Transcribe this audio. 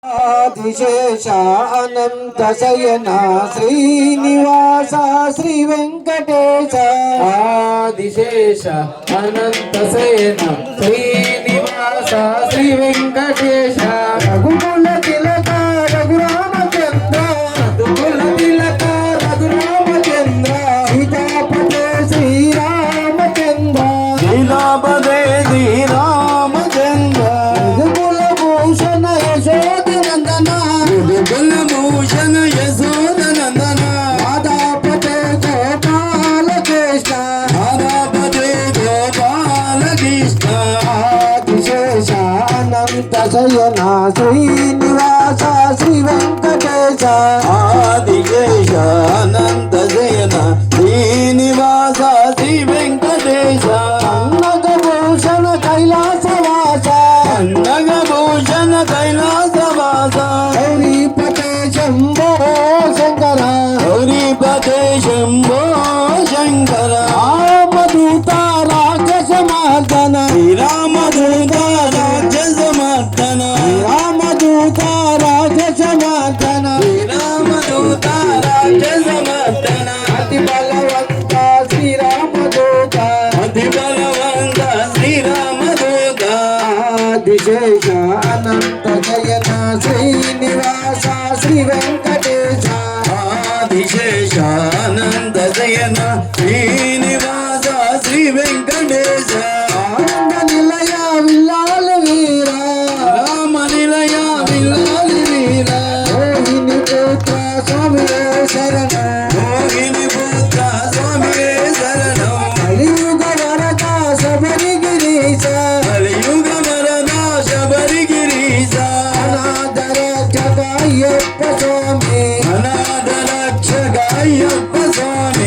ఆదిశేష అనంత శయన శ్రీనివాస శ్రీ వెంకటేశ ఆదిశేష అనంత శయన శ్రీనివాస శ్రీ వెంకటేశ రఘుకుల తిలక రఘురామచంద్ర రఘుకుల తిలక రఘురామచంద్ర సీతాపతే శ్రీరామచంద్ర లీలాపదే శ్రీరామచంద్ర రఘుకుల భూషణ యశోదనందన కులభూషణ యశోదనందన మాదాపతే గోపాల కృష్ణ రాధాపదే గోపాల కృష్ణ ఆదిశేష అనంత శయన శ్రీనివాస శ్రీ వెంకటేశ ఆదిశేష అనంత శయన శ్రీనివాస శ్రీ వెంకటేశ నగభూషణ కైలాసవాస నగభూషణ కైలాసవాస గౌరీపతే శంభో శంకర గౌరీపతే శంభో శంకర రామదూత రాక్షస మర్దన శ్రీరామదూత రాక్షస మర్దన రామదూత రాక్షస మర్దన శ్రీరామదూత రాక్షస మర్దన అతి బలవంత శ్రీరామదూత అతి బలవంత శ్రీరామదూత ఆదిశేష అనంత జయన శ్రీనివాస శ్రీ వెంకటేశ ఆదిశేష అనంత శయన శ్రీనివాస శ్రీ వెంకటేశ ఆనంద నిలయ విల్లాల వీర రామ నిలయ విల్లాలి వీర మోహిని పుత్ర స్వామి శరణ మోహిని పుత్ర స్వామి శరణం కలియుగ వరద శబరిగిరీశ కలియుగ వరద శబరిగిరీశ అనాథ రక్షక అయ్యప్ప స్వామి అనాథ రక్షక అయ్యప్ప స్వామి